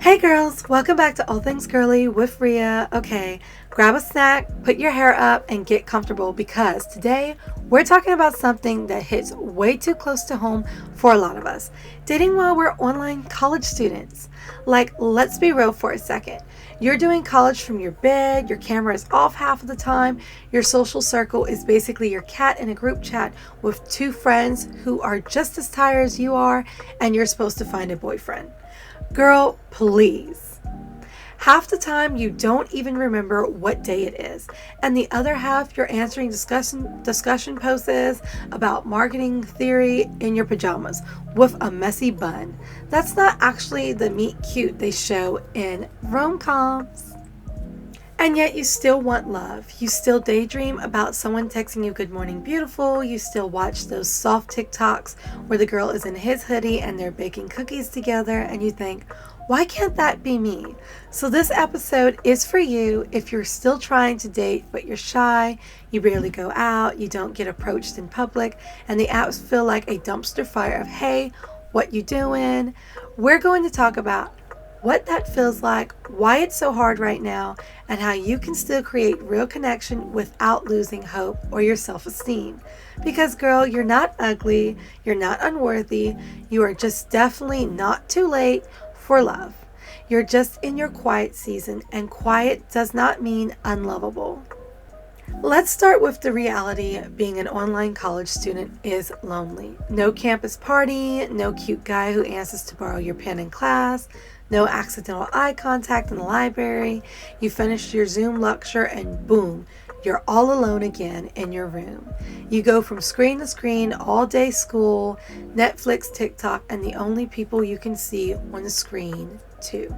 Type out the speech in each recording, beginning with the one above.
Hey girls, welcome back to All Things Girly with Rhea. Okay, grab a snack, put your hair up, and get comfortable because today we're talking about something that hits way too close to home for a lot of us. Dating while we're online college students. Like, let's be real for a second. You're doing college from your bed, your camera is off half of the time, your social circle is basically your cat in a group chat with two friends who are just as tired as you are, and you're supposed to find a boyfriend. Girl, please. Half the time you don't even remember what day it is, and the other half you're answering discussion posts about marketing theory in your pajamas with a messy bun. That's not actually the meet cute they show in rom-coms. And yet you still want love. You still daydream about someone texting you good morning beautiful. You still watch those soft TikToks where the girl is in his hoodie and they're baking cookies together and you think, why can't that be me? So this episode is for you if you're still trying to date but you're shy, you barely go out, you don't get approached in public, and the apps feel like a dumpster fire of, hey, what you doing? We're going to talk about what that feels like, why it's so hard right now, and how you can still create real connection without losing hope or your self-esteem. Because girl, you're not ugly, you're not unworthy, you are just definitely not too late for love. You're just in your quiet season, and quiet does not mean unlovable. Let's start with the reality. Being an online college student is lonely. No campus party, no cute guy who asks to borrow your pen in class, no accidental eye contact in the library. You finish your Zoom lecture and boom, you're all alone again in your room. You go from screen to screen all day school, Netflix, TikTok, and the only people you can see on the screen too.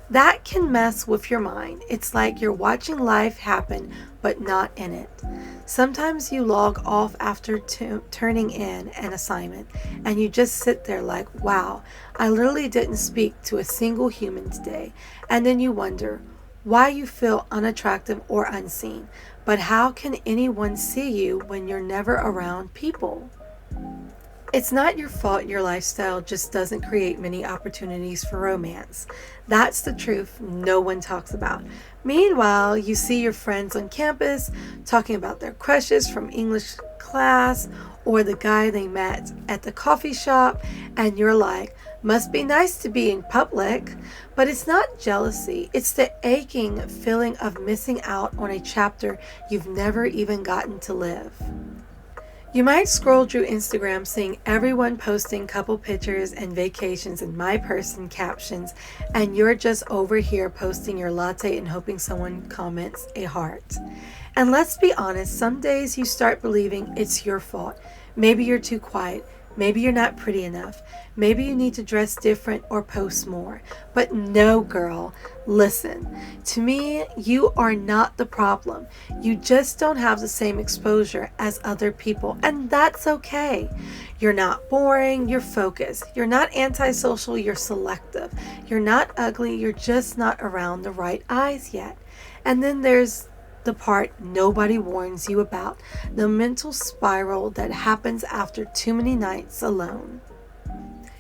That can mess with your mind. It's like you're watching life happen, but not in it. Sometimes you log off after turning in an assignment, and you just sit there like, wow, I literally didn't speak to a single human today. And then you wonder why you feel unattractive or unseen. But how can anyone see you when you're never around people? It's not your fault your lifestyle just doesn't create many opportunities for romance. That's the truth no one talks about. Meanwhile, you see your friends on campus talking about their crushes from English class or the guy they met at the coffee shop, and you're like, must be nice to be in public. But it's not jealousy, it's the aching feeling of missing out on a chapter you've never even gotten to live. You might scroll through Instagram seeing everyone posting couple pictures and vacations and my person captions, and you're just over here posting your latte and hoping someone comments a heart. And let's be honest, some days you start believing it's your fault. Maybe you're too quiet. Maybe you're not pretty enough. Maybe you need to dress different or post more. But no, girl, listen. To me, you are not the problem. You just don't have the same exposure as other people, and that's okay. You're not boring, you're focused. You're not antisocial, you're selective. You're not ugly, you're just not around the right eyes yet. And then there's the part nobody warns you about, the mental spiral that happens after too many nights alone.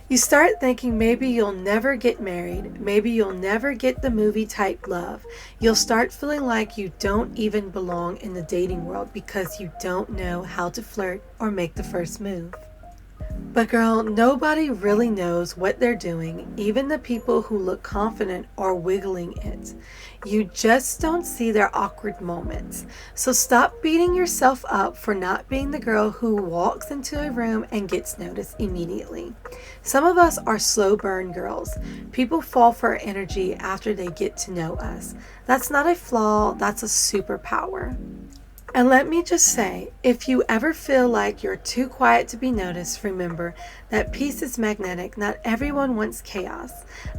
You start thinking maybe you'll never get married, maybe you'll never get the movie type love. You'll start feeling like you don't even belong in the dating world because you don't know how to flirt or make the first move. But girl, nobody really knows what they're doing, even the people who look confident are wiggling it. You just don't see their awkward moments. So stop beating yourself up for not being the girl who walks into a room and gets noticed immediately. Some of us are slow burn girls. People fall for our energy after they get to know us. That's not a flaw, that's a superpower. And let me just say, if you ever feel like you're too quiet to be noticed, remember that peace is magnetic. Not everyone wants chaos.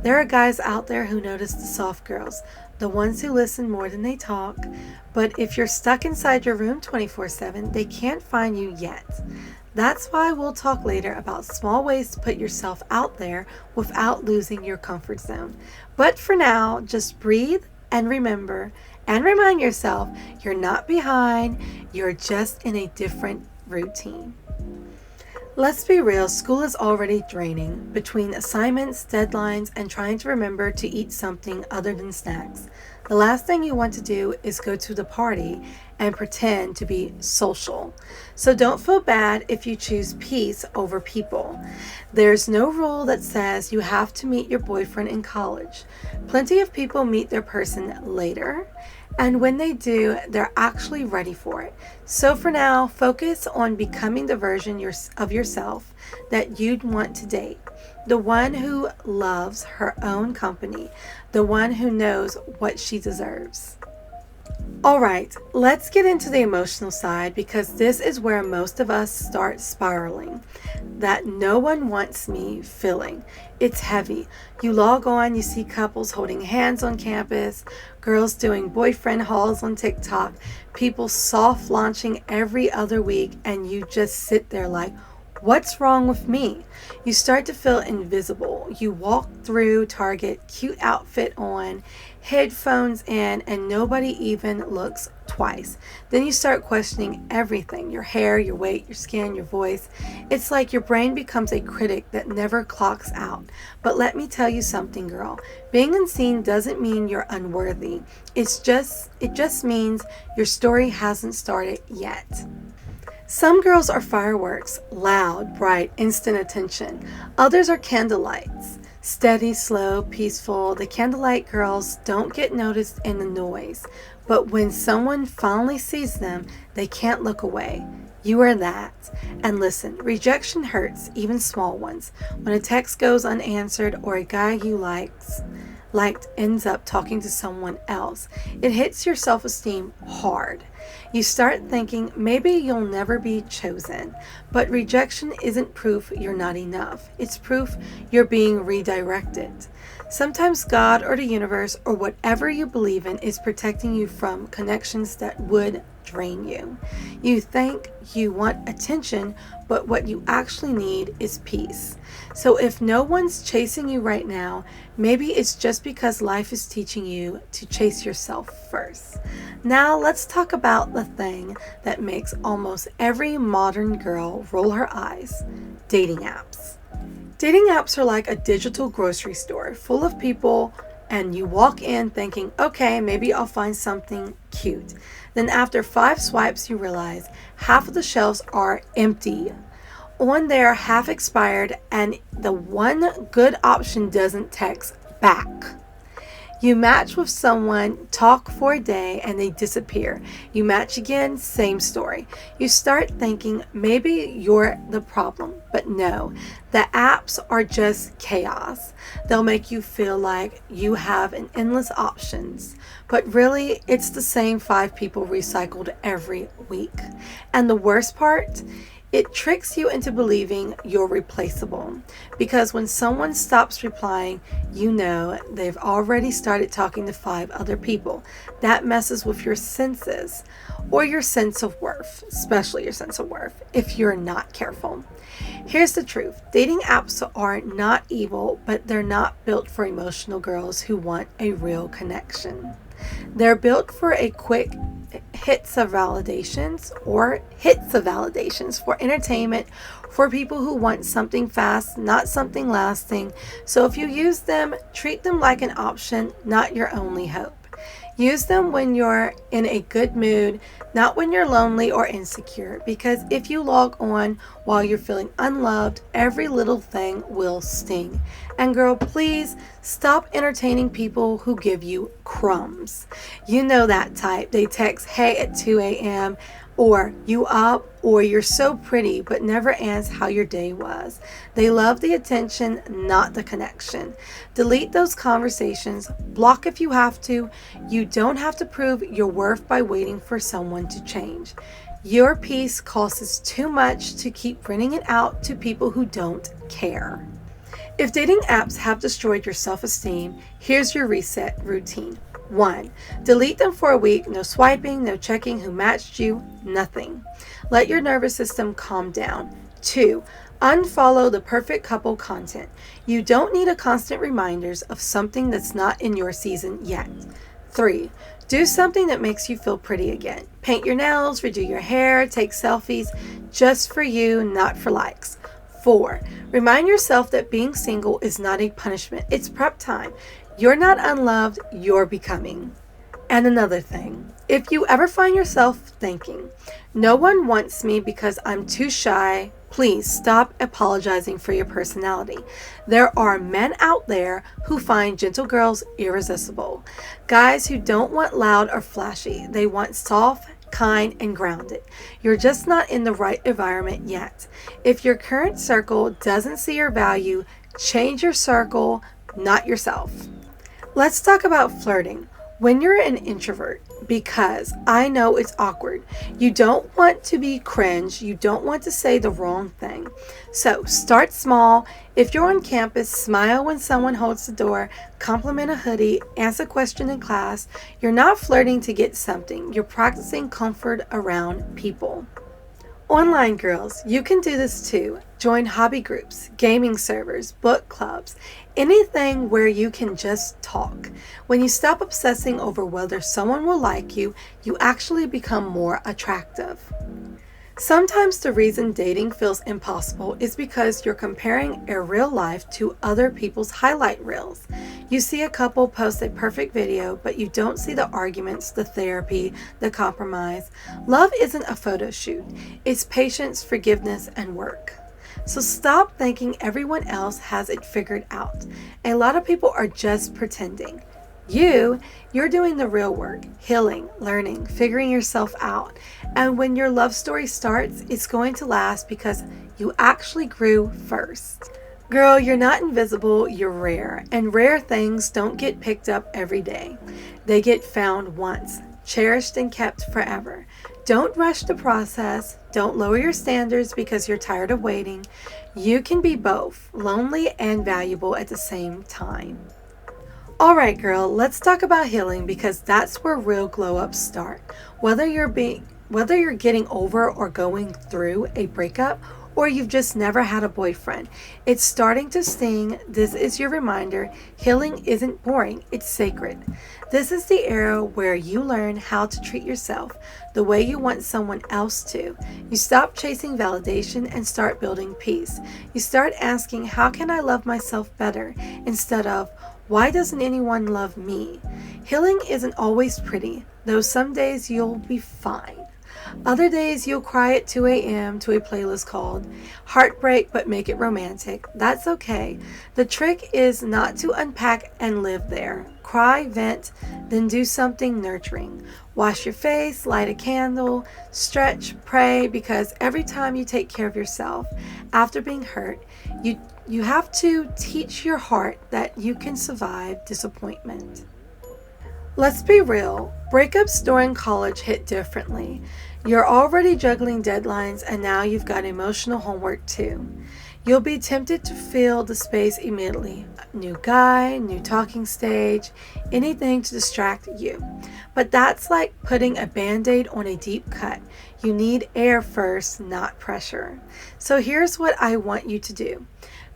There are guys out there who notice the soft girls, the ones who listen more than they talk. But if you're stuck inside your room 24/7, they can't find you yet. That's why we'll talk later about small ways to put yourself out there without losing your comfort zone. But for now, just breathe and remember, and remind yourself, you're not behind, you're just in a different routine. Let's be real, school is already draining. Between assignments, deadlines, and trying to remember to eat something other than snacks, the last thing you want to do is go to the party and pretend to be social. So don't feel bad if you choose peace over people. There's no rule that says you have to meet your boyfriend in college. Plenty of people meet their person later, and when they do, they're actually ready for it. So for now, focus on becoming the version of yourself that you'd want to date. The one who loves her own company, the one who knows what she deserves. All right, let's get into the emotional side because this is where most of us start spiraling. That no one wants me feeling. It's heavy. You log on, you see couples holding hands on campus, girls doing boyfriend hauls on TikTok, people soft launching every other week, and you just sit there like, what's wrong with me? You start to feel invisible. You walk through Target, cute outfit on, headphones in, and nobody even looks twice. Then you start questioning everything, your hair, your weight, your skin, your voice. It's like your brain becomes a critic that never clocks out. But let me tell you something, girl. Being unseen doesn't mean you're unworthy. It just means your story hasn't started yet. Some girls are fireworks, loud, bright, instant attention. Others are candlelights, steady, slow, peaceful. The candlelight girls don't get noticed in the noise, but when someone finally sees them, they can't look away. You are that. And listen, rejection hurts, even small ones. When a text goes unanswered or a guy you liked ends up talking to someone else, it hits your self-esteem hard. You start thinking maybe you'll never be chosen, but rejection isn't proof you're not enough. It's proof you're being redirected. Sometimes God or the universe or whatever you believe in is protecting you from connections that would drain you. You think you want attention, but what you actually need is peace. So if no one's chasing you right now, maybe it's just because life is teaching you to chase yourself first. Now let's talk about the thing that makes almost every modern girl roll her eyes: dating apps. Dating apps are like a digital grocery store full of people, and you walk in thinking, okay, maybe I'll find something cute. Then after 5 swipes, you realize half of the shelves are empty. On there, half expired, and the one good option doesn't text back. You match with someone, talk for a day, and they disappear. You match again, same story. You start thinking maybe you're the problem, but no, the apps are just chaos. They'll make you feel like you have an endless options, but really it's the same 5 people recycled every week. And the worst part, it tricks you into believing you're replaceable, because when someone stops replying, you know they've already started talking to 5 other people. That messes with your senses or your sense of worth, especially your sense of worth, if you're not careful. Here's the truth. Dating apps are not evil, but they're not built for emotional girls who want a real connection. They're built for a quick hits of validations for entertainment, for people who want something fast, not something lasting. So if you use them, treat them like an option, not your only hope. Use them when you're in a good mood, not when you're lonely or insecure, because if you log on while you're feeling unloved, every little thing will sting. And girl, please stop entertaining people who give you crumbs. You know that type. They text, hey, at 2 a.m., or you up, or you're so pretty, but never ask how your day was. They love the attention, not the connection. Delete those conversations. Block if you have to. You don't have to prove your worth by waiting for someone to change. Your peace costs too much to keep renting it out to people who don't care. If dating apps have destroyed your self-esteem, here's your reset routine. 1. Delete them for a week. No swiping, no checking who matched you, nothing. Let your nervous system calm down. 2. Unfollow the perfect couple content. You don't need a constant reminders of something that's not in your season yet. 3. Do something that makes you feel pretty again. Paint your nails, redo your hair, take selfies just for you, not for likes. 4. Remind yourself that being single is not a punishment, it's prep time. You're not unloved, you're becoming. And another thing, if you ever find yourself thinking, no one wants me because I'm too shy, please stop apologizing for your personality. There are men out there who find gentle girls irresistible. Guys who don't want loud or flashy, they want soft, kind, and grounded. You're just not in the right environment yet. If your current circle doesn't see your value, change your circle, not yourself. Let's talk about flirting. When you're an introvert, because I know it's awkward, you don't want to be cringe, you don't want to say the wrong thing. So start small. If you're on campus, smile when someone holds the door, compliment a hoodie, answer a question in class. You're not flirting to get something, you're practicing comfort around people. Online girls, you can do this too. Join hobby groups, gaming servers, book clubs, anything where you can just talk. When you stop obsessing over whether someone will like you, you actually become more attractive. Sometimes the reason dating feels impossible is because you're comparing a real life to other people's highlight reels. You see a couple post a perfect video, but you don't see the arguments, the therapy, the compromise. Love isn't a photo shoot. It's patience, forgiveness, and work. So stop thinking everyone else has it figured out. A lot of people are just pretending. You're doing the real work, healing, learning, figuring yourself out. And when your love story starts, it's going to last because you actually grew first. Girl, you're not invisible, you're rare. And rare things don't get picked up every day. They get found once, cherished and kept forever. Don't rush the process. Don't lower your standards because you're tired of waiting. You can be both, lonely and valuable at the same time. All right, girl, let's talk about healing because that's where real glow-ups start. Whether you're getting over or going through a breakup, or you've just never had a boyfriend, it's starting to sting. This is your reminder. Healing isn't boring, it's sacred. This is the era where you learn how to treat yourself the way you want someone else to. You stop chasing validation and start building peace. You start asking, how can I love myself better? Instead of, why doesn't anyone love me? Healing isn't always pretty, though some days you'll be fine. Other days you'll cry at 2 a.m. to a playlist called Heartbreak but Make It Romantic. That's okay. The trick is not to unpack and live there. Cry, vent, then do something nurturing. Wash your face, light a candle, stretch, pray, because every time you take care of yourself after being hurt, you have to teach your heart that you can survive disappointment. Let's be real, breakups during college hit differently. You're already juggling deadlines and now you've got emotional homework too. You'll be tempted to fill the space immediately. New guy, new talking stage, anything to distract you. But that's like putting a band-aid on a deep cut. You need air first, not pressure. So here's what I want you to do.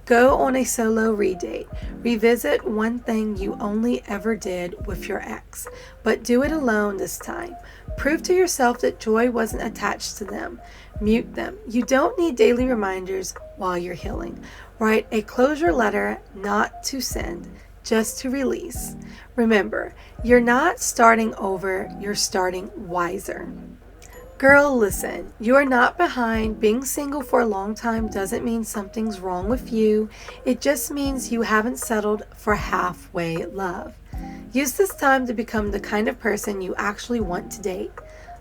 Go on a solo redate. Revisit one thing you only ever did with your ex, but do it alone this time. Prove to yourself that joy wasn't attached to them. Mute them. You don't need daily reminders while you're healing. Write a closure letter, not to send, just to release. Remember, you're not starting over, you're starting wiser. Girl, listen, you are not behind. Being single for a long time doesn't mean something's wrong with you. It just means you haven't settled for halfway love. Use this time to become the kind of person you actually want to date.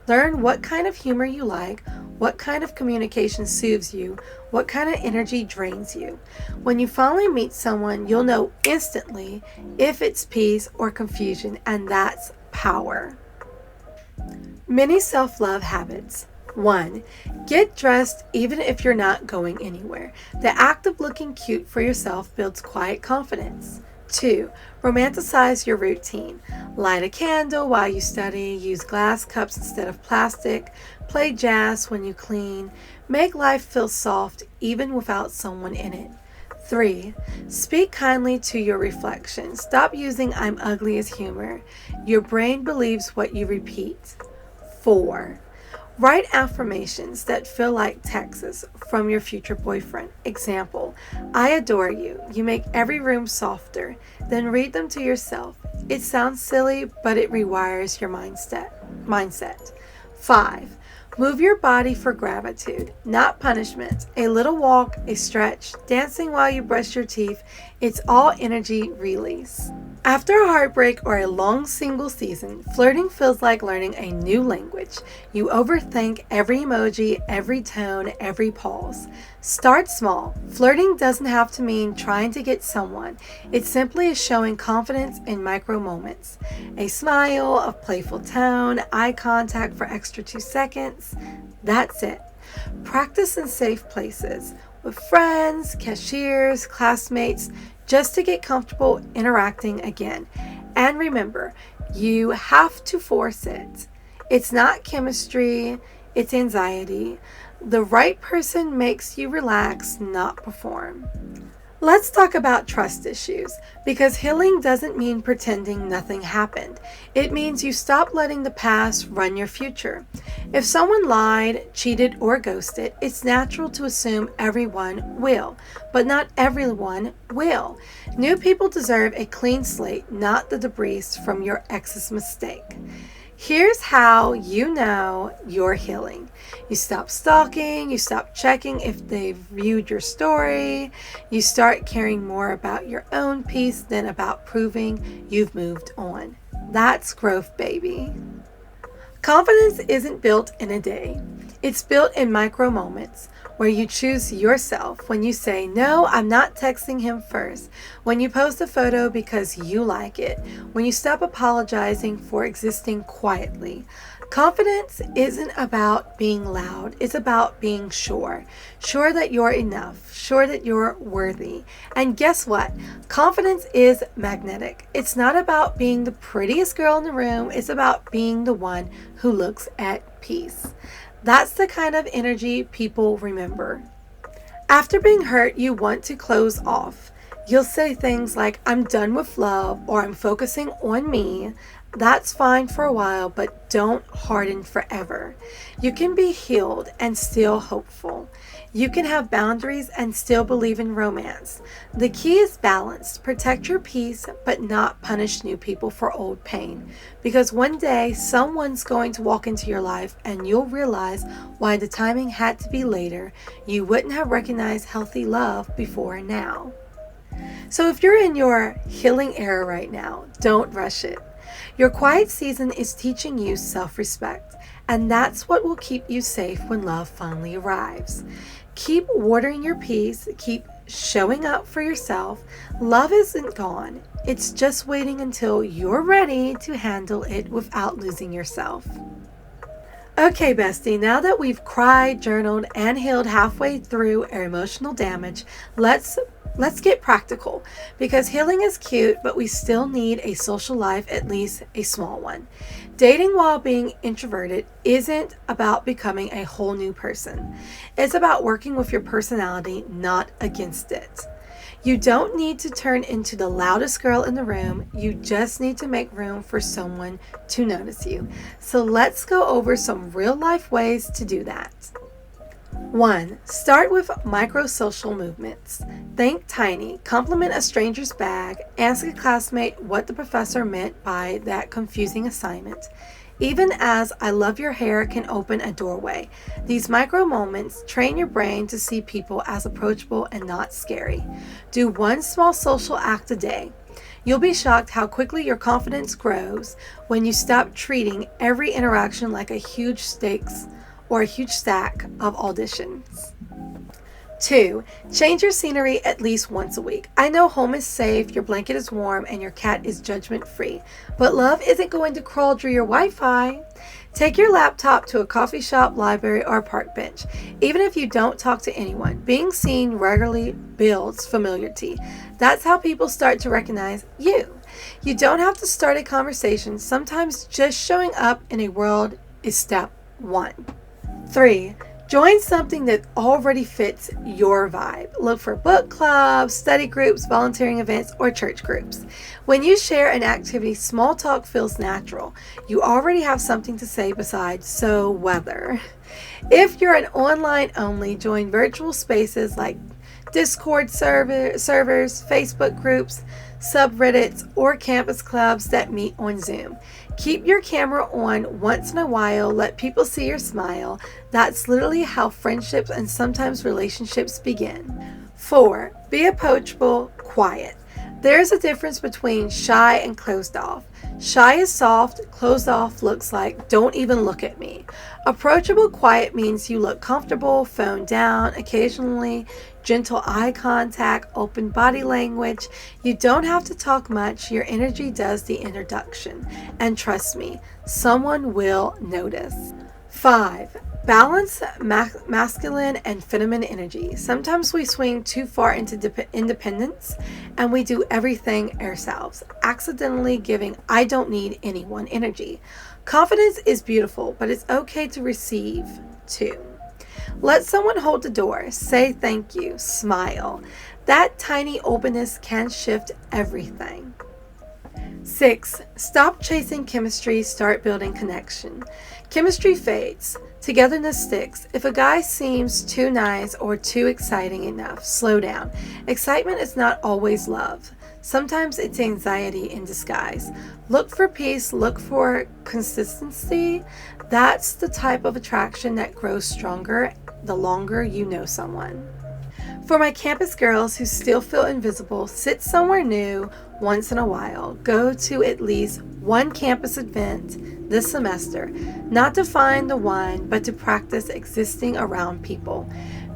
Learn what kind of humor you like, what kind of communication soothes you, what kind of energy drains you. When you finally meet someone, you'll know instantly if it's peace or confusion, and that's power. Many self-love habits. 1. Get dressed even if you're not going anywhere. The act of looking cute for yourself builds quiet confidence. 2. Romanticize your routine. Light a candle while you study. Use glass cups instead of plastic. Play jazz when you clean. Make life feel soft even without someone in it. 3. Speak kindly to your reflection. Stop using "I'm ugly" as humor. Your brain believes what you repeat. 4. Write affirmations that feel like texts from your future boyfriend. Example, I adore you. You make every room softer. Then read them to yourself. It sounds silly, but it rewires your mindset. 5. Move your body for gratitude, not punishment. A little walk, a stretch, dancing while you brush your teeth, it's all energy release. After a heartbreak or a long single season, flirting feels like learning a new language. You overthink every emoji, every tone, every pause. Start small. Flirting doesn't have to mean trying to get someone. It simply is showing confidence in micro moments. A smile, a playful tone, eye contact for extra 2 seconds. That's it. Practice in safe places with friends, cashiers, classmates, just to get comfortable interacting again. And remember, you have to force it. It's not chemistry, it's anxiety. The right person makes you relax, not perform. Let's talk about trust issues, because healing doesn't mean pretending nothing happened. It means you stop letting the past run your future. If someone lied, cheated, or ghosted, it's natural to assume everyone will, but not everyone will. New people deserve a clean slate, not the debris from your ex's mistake. Here's how you know you're healing. You stop stalking, you stop checking if they've viewed your story, you start caring more about your own peace than about proving you've moved on. That's growth, baby. Confidence isn't built in a day. It's built in micro moments where you choose yourself, when you say, no, I'm not texting him first, when you post a photo because you like it, when you stop apologizing for existing quietly. Confidence isn't about being loud. It's about being sure. Sure that you're enough. Sure that you're worthy. And guess what? Confidence is magnetic. It's not about being the prettiest girl in the room. It's about being the one who looks at peace. That's the kind of energy people remember. After being hurt, you want to close off. You'll say things like, I'm done with love, or I'm focusing on me. That's fine for a while, but don't harden forever. You can be healed and still hopeful. You can have boundaries and still believe in romance. The key is balance. Protect your peace, but not punish new people for old pain. Because one day, someone's going to walk into your life and you'll realize why the timing had to be later. You wouldn't have recognized healthy love before now. So if you're in your healing era right now, don't rush it. Your quiet season is teaching you self-respect, and that's what will keep you safe when love finally arrives. Keep watering your peace, keep showing up for yourself. Love isn't gone. It's just waiting until you're ready to handle it without losing yourself. Okay, bestie, now that we've cried, journaled, and healed halfway through our emotional damage, let's get practical, because healing is cute, but we still need a social life, at least a small one. Dating while being introverted isn't about becoming a whole new person. It's about working with your personality, not against it. You don't need to turn into the loudest girl in the room. You just need to make room for someone to notice you. So let's go over some real life ways to do that. 1. Start with micro-social movements. Think tiny. Compliment a stranger's bag. Ask a classmate what the professor meant by that confusing assignment. Even as I love your hair can open a doorway. These micro moments train your brain to see people as approachable and not scary. Do one small social act a day. You'll be shocked how quickly your confidence grows when you stop treating every interaction like a huge stakes or a huge stack of auditions. 2. Change your scenery at least once a week. I know home is safe, your blanket is warm, and your cat is judgment-free, but love isn't going to crawl through your Wi-Fi. Take your laptop to a coffee shop, library, or park bench. Even if you don't talk to anyone, being seen regularly builds familiarity. That's how people start to recognize you. You don't have to start a conversation. Sometimes just showing up in a world is step 1. 3. Join something that already fits your vibe. Look for book clubs, study groups, volunteering events, or church groups. When you share an activity, small talk feels natural. You already have something to say besides "so weather." If you're an online only, join virtual spaces like Discord servers, Facebook groups, subreddits, or campus clubs that meet on Zoom. Keep your camera on once in a while. Let people see your smile. That's literally how friendships and sometimes relationships begin. 4. Be approachable, quiet. There's a difference between shy and closed off. Shy is soft, closed off looks like "don't even look at me." Approachable quiet means you look comfortable, phone down, occasionally gentle eye contact, open body language. You don't have to talk much, your energy does the introduction. And trust me, someone will notice. 5. Balance masculine and feminine energy. Sometimes we swing too far into independence and we do everything ourselves, accidentally giving "I don't need anyone" energy. Confidence is beautiful, but it's okay to receive too. Let someone hold the door, say thank you, smile. That tiny openness can shift everything. 6. Stop chasing chemistry, start building connection. Chemistry fades, togetherness sticks. If a guy seems too nice or too exciting enough, slow down. Excitement is not always love. Sometimes it's anxiety in disguise. Look for peace, look for consistency. That's the type of attraction that grows stronger the longer you know someone. For my campus girls who still feel invisible, sit somewhere new once in a while. Go to at least one campus event this semester, not to find the one, but to practice existing around people.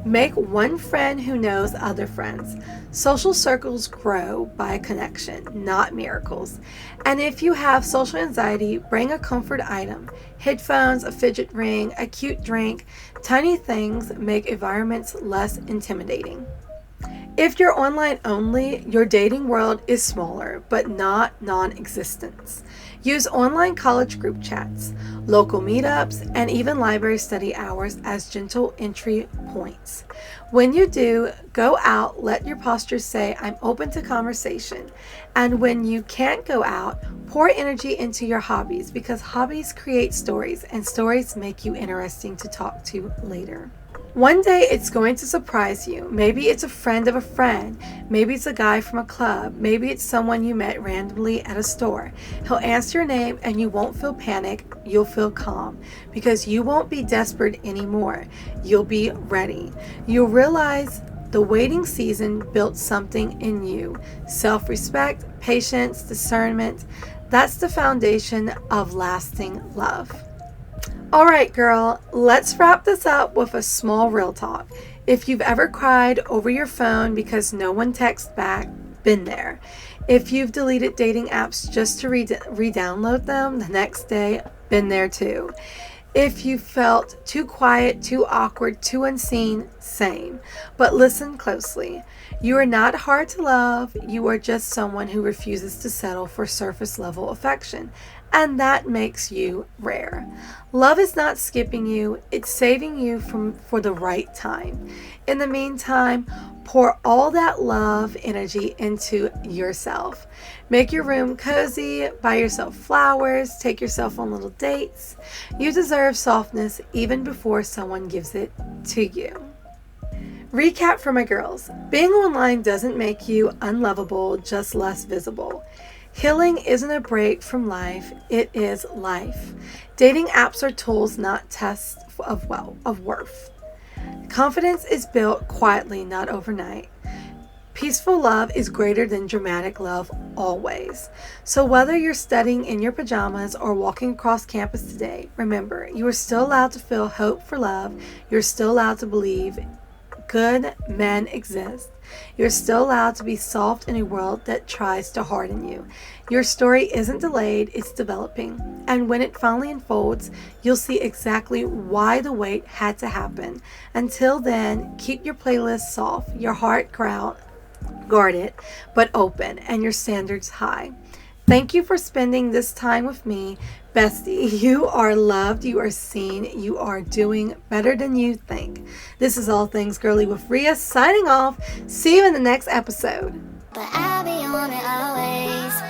Make one friend who knows other friends. Social circles grow by connection, not miracles. And if you have social anxiety, bring a comfort item. Headphones, a fidget ring, a cute drink. Tiny things make environments less intimidating. If you're online only, your dating world is smaller, but not non-existent. Use online college group chats, local meetups, and even library study hours as gentle entry points. When you do, go out, let your posture say, "I'm open to conversation." And when you can't go out, pour energy into your hobbies because hobbies create stories and stories make you interesting to talk to later. One day it's going to surprise you. Maybe it's a friend of a friend. Maybe it's a guy from a club. Maybe it's someone you met randomly at a store. He'll answer your name and you won't feel panic. You'll feel calm because you won't be desperate anymore. You'll be ready. You'll realize the waiting season built something in you. Self-respect, patience, discernment. That's the foundation of lasting love. All right, girl, let's wrap this up with a small real talk. If you've ever cried over your phone because no one texts back, been there. If you've deleted dating apps just to re-download them the next day, been there too. If you felt too quiet, too awkward, too unseen, same. But listen closely. You are not hard to love. You are just someone who refuses to settle for surface level affection. And that makes you rare. Love is not skipping you, it's saving you for the right time. In the meantime, pour all that love energy into yourself. Make your room cozy, buy yourself flowers, take yourself on little dates. You deserve softness even before someone gives it to you. Recap for my girls. Being online doesn't make you unlovable, just less visible. Healing isn't a break from life, it is life. Dating apps are tools, not tests of worth. Confidence is built quietly, not overnight. Peaceful love is greater than dramatic love always. So whether you're studying in your pajamas or walking across campus today, remember, you are still allowed to feel hope for love. You're still allowed to believe good men exist. You're still allowed to be soft in a world that tries to harden you. Your story isn't delayed, it's developing. And when it finally unfolds, you'll see exactly why the wait had to happen. Until then, keep your playlist soft, your heart guarded, but open, and your standards high. Thank you for spending this time with me. Bestie, you are loved, you are seen, you are doing better than you think. This is All Things Girly with Rhea signing off. See you in the next episode. But I'll be on it always.